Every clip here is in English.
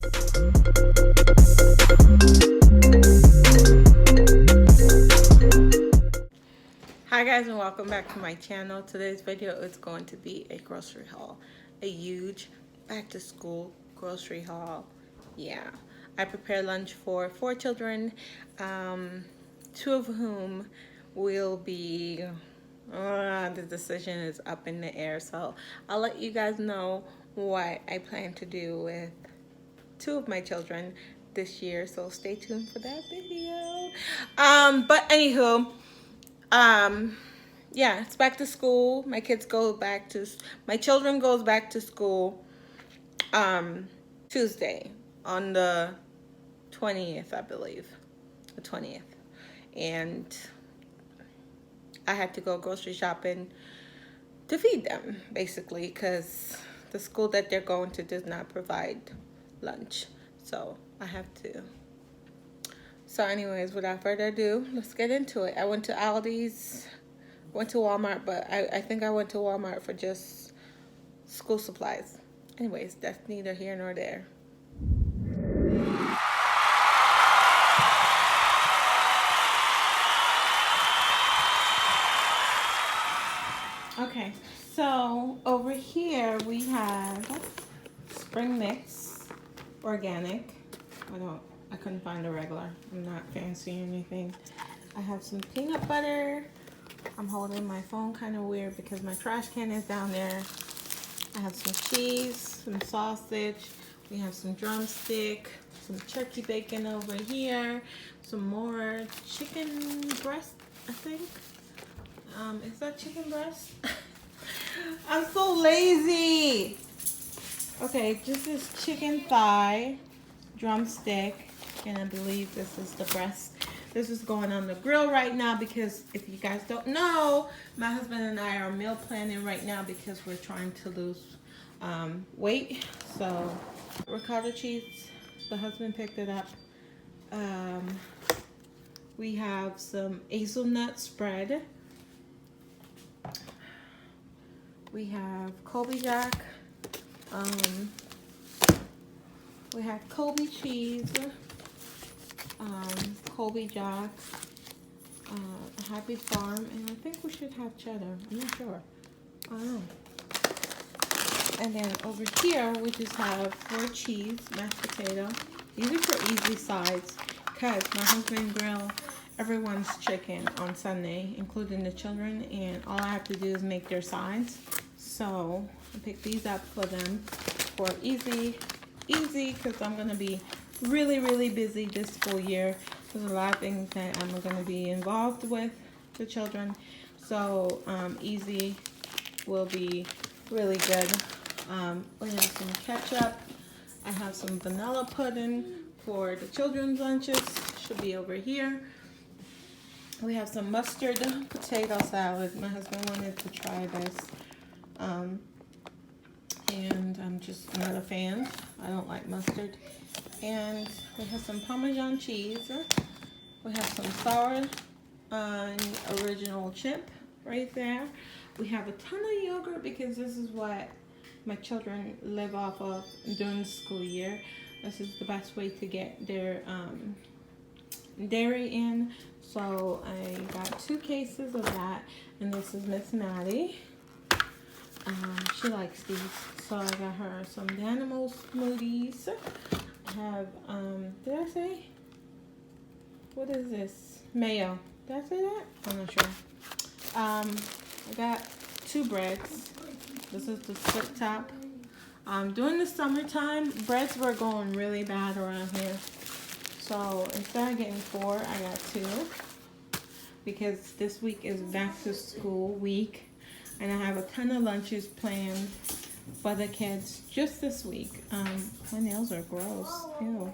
Hi guys, and welcome back to my channel. Today's video is going to be a grocery haul, a huge back to school grocery haul. Yeah, I prepared lunch for 4 children, 2 of whom will be, the decision is up in the air, so I'll let you guys know what I plan to do with 2 of my children this year, so stay tuned for that video. But anywho, yeah, it's back to school. My children goes back to school Tuesday on the 20th, I believe, the 20th. And I had to go grocery shopping to feed them, basically, because the school that they're going to does not provide lunch, so I have to. So anyways, without further ado, let's get into it. I went to Aldi's, went to Walmart, but I think I went to Walmart for just school supplies. Anyways, that's neither here nor there. Okay, so over here we have spring mix, organic. I couldn't find a regular. I'm not fancy or anything. I have some peanut butter. I'm holding my phone kind of weird because my trash can is down there. I have some cheese, some sausage. We have some drumstick, some turkey bacon over here, some more chicken breast, I think. Is that chicken breast? I'm so lazy. Okay, this is chicken thigh, drumstick, and I believe this is the breast. This is going on the grill right now because if you guys don't know, my husband and I are meal planning right now because we're trying to lose weight. So ricotta cheese, the husband picked it up. We have some hazelnut spread. We have Colby Jack. We have Colby cheese, Colby Jack, Happy Farm, and I think we should have cheddar. I'm not sure. I don't know. And then over here we just have 4 cheese, mashed potato. These are for easy sides because my husband grill everyone's chicken on Sunday, including the children, and all I have to do is make their sides. So I picked these up for them for easy because I'm going to be really busy this school year. There's a lot of things that I'm going to be involved with the children, so easy will be really good. We have some ketchup. I have some vanilla pudding for the children's lunches, should be over here. We have some mustard potato salad. My husband wanted to try this, and I'm just not a fan. I don't like mustard. And we have some Parmesan cheese. We have some sour original chip right there. We have a ton of yogurt because this is what my children live off of during the school year. This is the best way to get their dairy in. So I got 2 cases of that, and this is Miss Maddie. She likes these, so I got her some Danimo smoothies. I have, did I say? What is this? Mayo. Did I say that? I'm not sure. I got 2 breads. This is the split top. During the summertime, breads were going really bad around here. So instead of getting 4, I got 2. Because this week is back to school week. And I have a ton of lunches planned for the kids just this week. My nails are gross. Ew.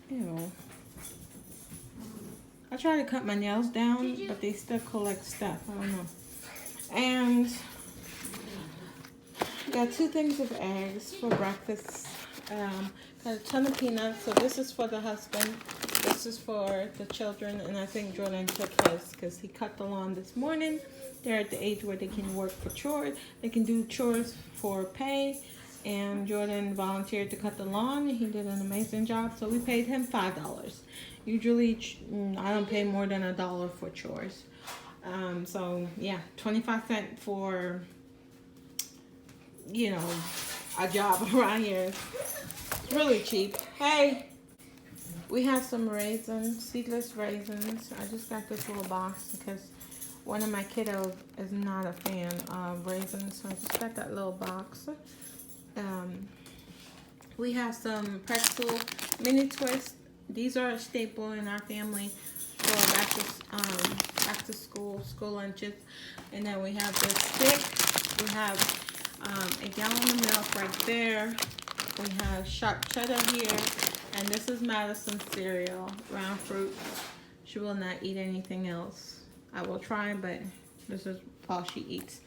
Ew. I try to cut my nails down, but they still collect stuff. I don't know. And I got 2 things of eggs for breakfast. Got a ton of peanuts. So this is for the husband. This is for the children. And I think Jordan took his because he cut the lawn this morning. They're at the age where they can work for chores. They can do chores for pay. And Jordan volunteered to cut the lawn. He did an amazing job, so we paid him $5. Usually, I don't pay more than $1 for chores. So yeah, 25 cents for, you know, a job around here. It's really cheap. Hey, we have some raisins, seedless raisins. I just got this little box because one of my kiddos is not a fan of raisins, so I just got that little box. We have some pretzel mini twists. These are a staple in our family for back to school lunches. And then we have this stick. We have a gallon of milk right there. We have sharp cheddar here. And this is Madison's cereal, round fruit. She will not eat anything else. I will try, but this is all she eats.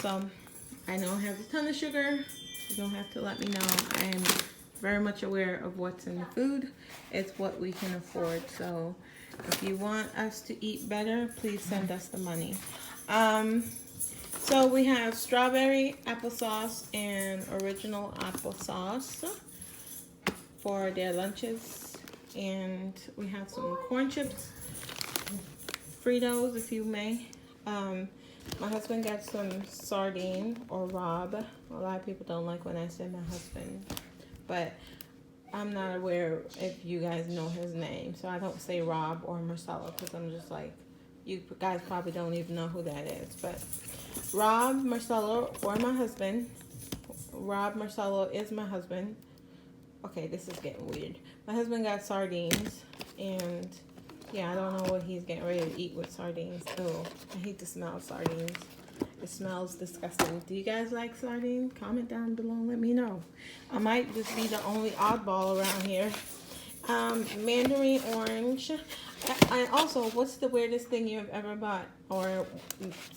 So I know it has a ton of sugar. You don't have to let me know. I am very much aware of what's in the food. It's what we can afford. So if you want us to eat better, please send us the money. So we have strawberry applesauce and original applesauce for their lunches. And we have some corn chips, Fritos, if you may. My husband got some sardine or Rob. A lot of people don't like when I say my husband, but I'm not aware if you guys know his name, so I don't say Rob or Marcelo because I'm just like, you guys probably don't even know who that is. But Rob, Marcelo, or my husband. Rob Marcelo is my husband. Okay, this is getting weird. My husband got sardines, and yeah, I don't know what he's getting ready to eat with sardines. Oh, I hate the smell of sardines. It smells disgusting. Do you guys like sardines? Comment down below and let me know. I might just be the only oddball around here. Mandarin orange. And also, what's the weirdest thing you've ever bought? Or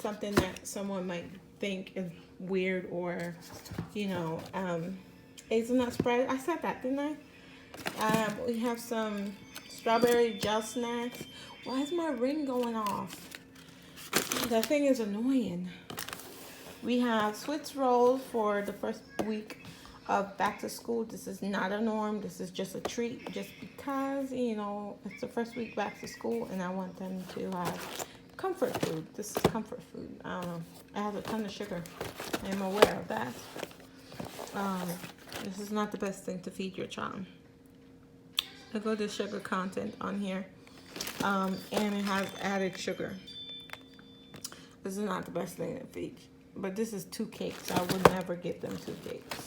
something that someone might think is weird, or, you know, hazelnut spread. I said that, didn't I? We have some strawberry gel snacks. Why is my ring going off? That thing is annoying. We have Swiss rolls for the first week of back to school. This is not a norm. This is just a treat, just because, you know, it's the first week back to school and I want them to have comfort food. This is comfort food. I don't know. It has a ton of sugar. I'm aware of that. This is not the best thing to feed your child. Look at the sugar content on here. And it has added sugar. This is not the best thing to feed. But this is 2 cakes. I would never give them 2 cakes.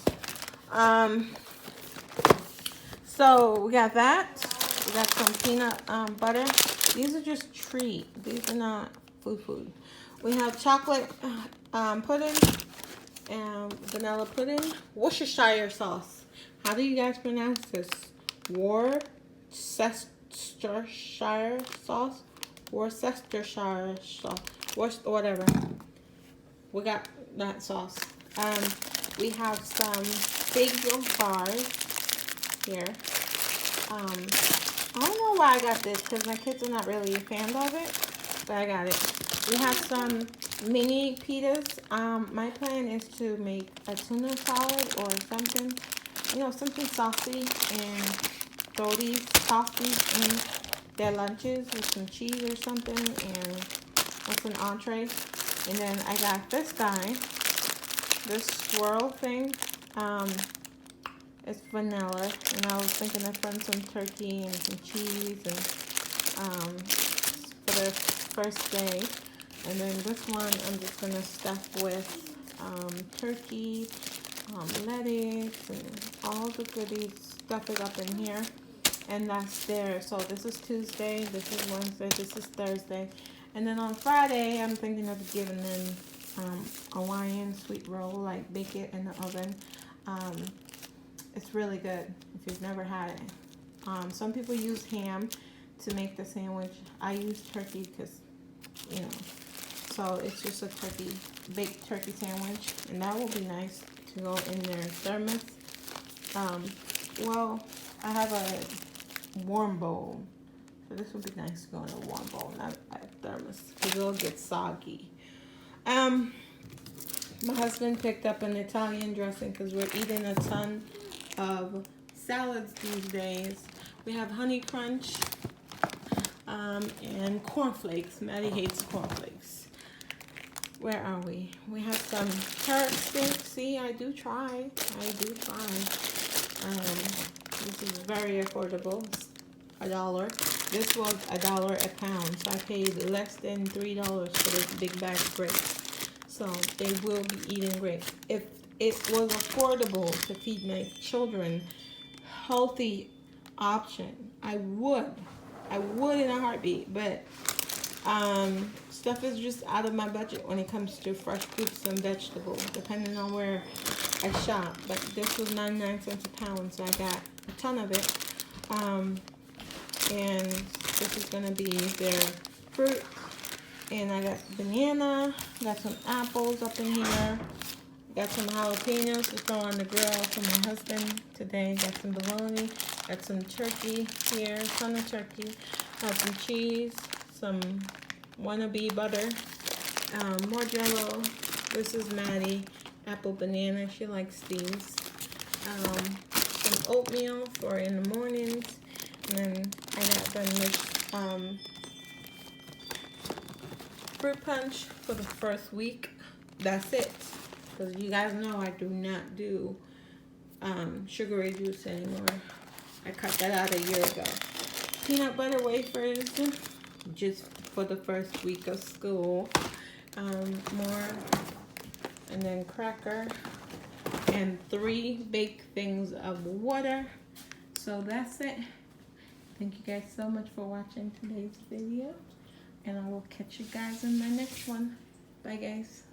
So we got that. We got some peanut butter. These are just treat. These are not food. We have chocolate pudding and vanilla pudding. Worcestershire sauce. How do you guys pronounce this? Worcestershire sauce. Worcestershire sauce. Whatever. We got that sauce. We have some bagel bars here. I don't know why I got this because my kids are not really a fan of it, but I got it. We have some mini pitas. My plan is to make a tuna salad or something, you know, something saucy, and throw these sauces in their lunches with some cheese or something, and what's an entree. And then I got this guy, this swirl thing. It's vanilla, and I was thinking of putting some turkey and some cheese and for the first day. And then this one I'm just gonna stuff with turkey, lettuce, and all the goodies. Stuff it up in here, and that's there. So this is Tuesday, this is Wednesday, this is Thursday. And then on Friday, I'm thinking of giving them Hawaiian sweet roll, like bake it in the oven. It's really good if you've never had it. Some people use ham to make the sandwich. I use turkey because, you know, so it's just a baked turkey sandwich, and that will be nice to go in their thermos. Well, I have a warm bowl. So this would be nice to go in a warm bowl, not a thermos, because it'll get soggy. My husband picked up an Italian dressing because we're eating a ton of salads these days. We have honey crunch and cornflakes. Maddie hates cornflakes. Where are we? We have some carrot sticks. See, I do try. This is very affordable. It's $1. This was $1 a pound, so I paid less than $3 for this big bag of grapes. So they will be eating grapes. If it was affordable to feed my children healthy option, I would in a heartbeat. But stuff is just out of my budget when it comes to fresh fruits and vegetables, depending on where I shop. But this was 99 cents a pound, so I got a ton of it. And this is gonna be their fruit. And I got banana, got some apples up in here. Got some jalapenos to throw on the grill for my husband today. Got some bologna, got some turkey here, ton of turkey. Got some cheese, some wannabe butter, more Jello. This is Maddie, apple banana, she likes these. Some oatmeal for in the mornings. And then I got them with fruit punch for the first week. That's it. Because you guys know I do not do sugary juice anymore. I cut that out a year ago. Peanut butter wafers, just for the first week of school. More, and then cracker, and 3 big things of water. So that's it. Thank you guys so much for watching today's video, and I will catch you guys in my next one. Bye guys.